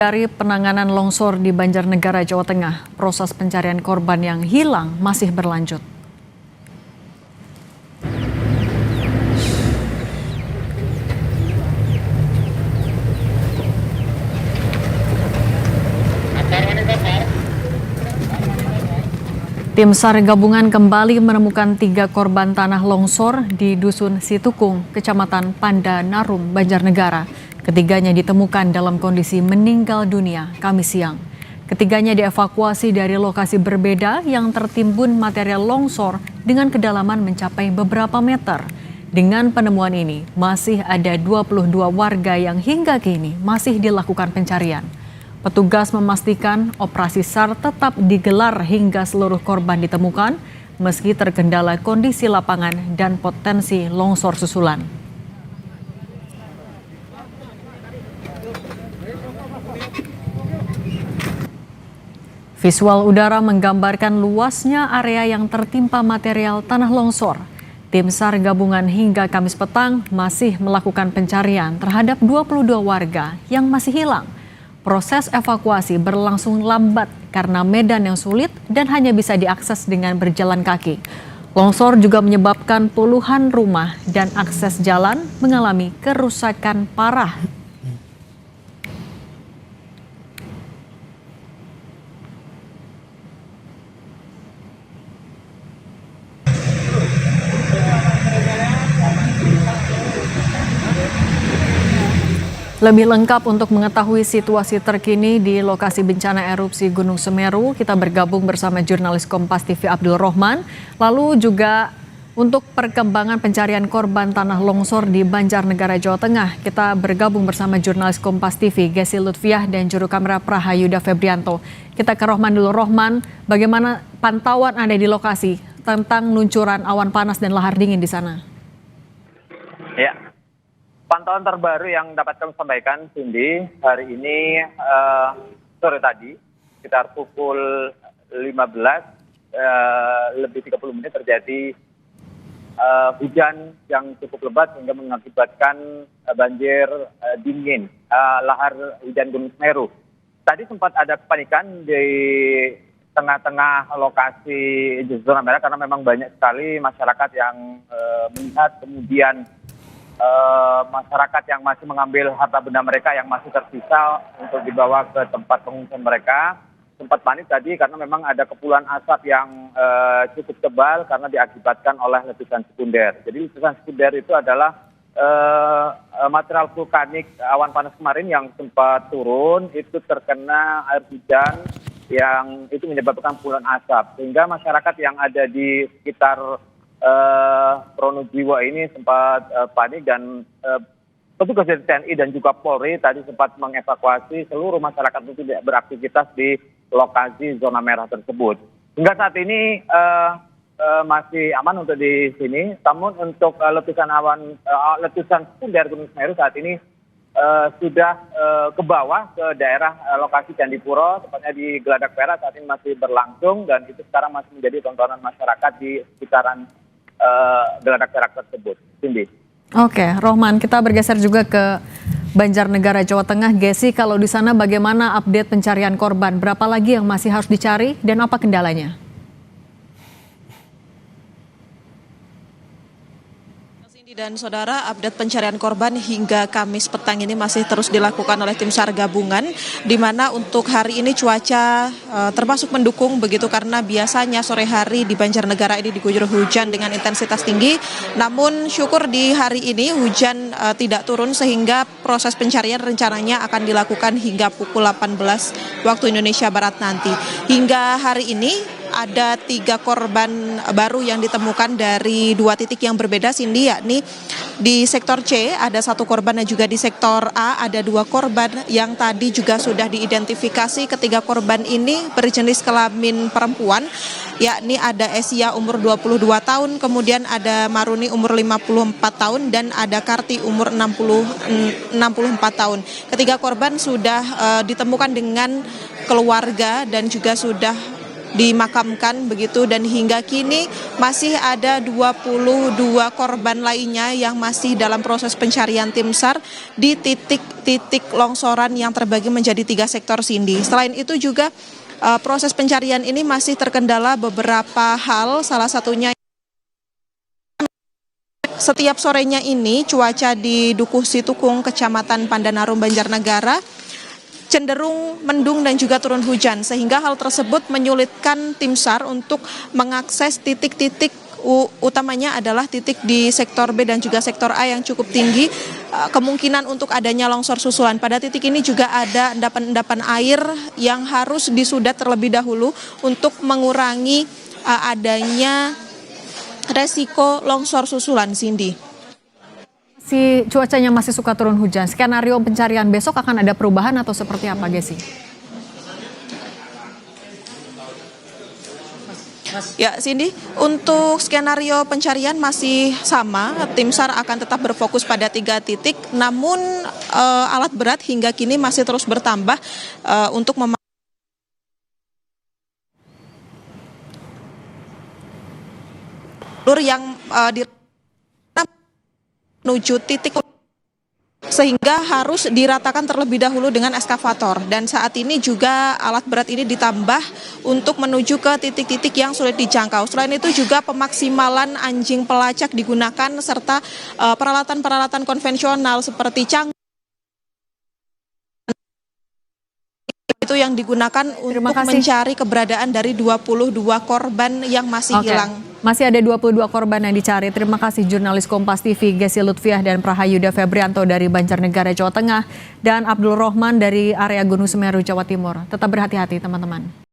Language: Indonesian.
Dari penanganan longsor di Banjarnegara, Jawa Tengah, proses pencarian korban yang hilang masih berlanjut. Tim SAR gabungan kembali menemukan 3 korban tanah longsor di Dusun Situkung, Kecamatan Pandanarum, Banjarnegara. Ketiganya ditemukan dalam kondisi meninggal dunia Kamis siang. Ketiganya dievakuasi dari lokasi berbeda yang tertimbun material longsor dengan kedalaman mencapai beberapa meter. Dengan penemuan ini, masih ada 22 warga yang hingga kini masih dilakukan pencarian. Petugas memastikan operasi SAR tetap digelar hingga seluruh korban ditemukan, meski terkendala kondisi lapangan dan potensi longsor susulan. Visual udara menggambarkan luasnya area yang tertimpa material tanah longsor. Tim SAR gabungan hingga Kamis petang masih melakukan pencarian terhadap 22 warga yang masih hilang. Proses evakuasi berlangsung lambat karena medan yang sulit dan hanya bisa diakses dengan berjalan kaki. Longsor juga menyebabkan puluhan rumah dan akses jalan mengalami kerusakan parah. Lebih lengkap untuk mengetahui situasi terkini di lokasi bencana erupsi Gunung Semeru, kita bergabung bersama jurnalis Kompas TV Abdul Rohman. Lalu juga untuk perkembangan pencarian korban tanah longsor di Banjarnegara, Jawa Tengah, kita bergabung bersama jurnalis Kompas TV Gesi Lutfiah dan juru kamera Prahayuda Febrianto. Kita ke Rohman dulu. Rohman, bagaimana pantauan Anda di lokasi tentang luncuran awan panas dan lahar dingin di sana? Ya. Pantauan terbaru yang dapat kami sampaikan, Cindy, hari ini sore tadi, sekitar pukul 15 lebih 30 menit terjadi hujan yang cukup lebat sehingga mengakibatkan banjir dingin, lahar hujan Gunung Semeru. Tadi sempat ada kepanikan di tengah-tengah lokasi zona merah karena memang banyak sekali masyarakat yang melihat, kemudian masyarakat yang masih mengambil harta benda mereka yang masih tersisa untuk dibawa ke tempat pengungsian mereka. Sempat panik tadi karena memang ada kepulan asap yang cukup tebal karena diakibatkan oleh letusan sekunder. Jadi letusan sekunder itu adalah material vulkanik awan panas kemarin yang sempat turun, itu terkena air hujan yang itu menyebabkan kepulan asap. Sehingga masyarakat yang ada di sekitar Pronojiwo ini sempat panik dan petugas dari TNI dan juga Polri tadi sempat mengevakuasi seluruh masyarakat untuk tidak beraktivitas di lokasi zona merah tersebut. Hingga saat ini masih aman untuk di sini, namun untuk letusan sekunder Gunung Semeru saat ini sudah ke bawah ke daerah lokasi Candipuro, tepatnya di Geladak Perak, saat ini masih berlangsung dan itu sekarang masih menjadi tontonan masyarakat di sekitaran Geladak Perak tersebut. Cindy. Oke, Rohman, kita bergeser juga ke Banjarnegara, Jawa Tengah. Gesi, kalau di sana bagaimana update pencarian korban? Berapa lagi yang masih harus dicari dan apa kendalanya? Dan saudara, update pencarian korban hingga Kamis petang ini masih terus dilakukan oleh tim SAR gabungan, di mana untuk hari ini cuaca termasuk mendukung begitu karena biasanya sore hari di Banjarnegara ini diguyur hujan dengan intensitas tinggi. Namun syukur di hari ini hujan tidak turun sehingga proses pencarian rencananya akan dilakukan hingga pukul 18 waktu Indonesia Barat nanti. Hingga hari ini ada 3 korban baru yang ditemukan dari 2 titik yang berbeda, Cindy, yakni di sektor C ada 1 korban dan juga di sektor A ada 2 korban yang tadi juga sudah diidentifikasi. Ketiga korban ini berjenis kelamin perempuan, yakni ada Esia umur 22 tahun, kemudian ada Maruni umur 54 tahun dan ada Karti umur 64 tahun. Ketiga korban sudah ditemukan dengan keluarga dan juga sudah dimakamkan begitu, dan hingga kini masih ada 22 korban lainnya yang masih dalam proses pencarian tim SAR di titik-titik longsoran yang terbagi menjadi 3 sektor, Cindy. Selain itu juga proses pencarian ini masih terkendala beberapa hal, salah satunya setiap sorenya ini cuaca di Dukuh Situkung, Kecamatan Pandanarum, Banjarnegara cenderung mendung dan juga turun hujan, sehingga hal tersebut menyulitkan tim SAR untuk mengakses titik-titik utamanya adalah titik di sektor B dan juga sektor A yang cukup tinggi, kemungkinan untuk adanya longsor susulan. Pada titik ini juga ada endapan-endapan air yang harus disudat terlebih dahulu untuk mengurangi adanya resiko longsor susulan, Cindy. Si cuacanya masih suka turun hujan. Skenario pencarian besok akan ada perubahan atau seperti apa, Gesi? Ya, Cindy, untuk skenario pencarian masih sama. Tim SAR akan tetap berfokus pada 3 titik, namun alat berat hingga kini masih terus bertambah untuk yang menuju titik, sehingga harus diratakan terlebih dahulu dengan eskavator. Dan saat ini juga alat berat ini ditambah untuk menuju ke titik-titik yang sulit dijangkau. Selain itu juga pemaksimalan anjing pelacak digunakan, serta peralatan-peralatan konvensional seperti cangkul itu yang digunakan untuk mencari keberadaan dari 22 korban yang masih hilang. Masih ada 22 korban yang dicari. Terima kasih jurnalis Kompas TV Gesi Lutfiah dan Prahayuda Febrianto dari Banjarnegara, Jawa Tengah, dan Abdul Rohman dari area Gunung Semeru, Jawa Timur. Tetap berhati-hati teman-teman.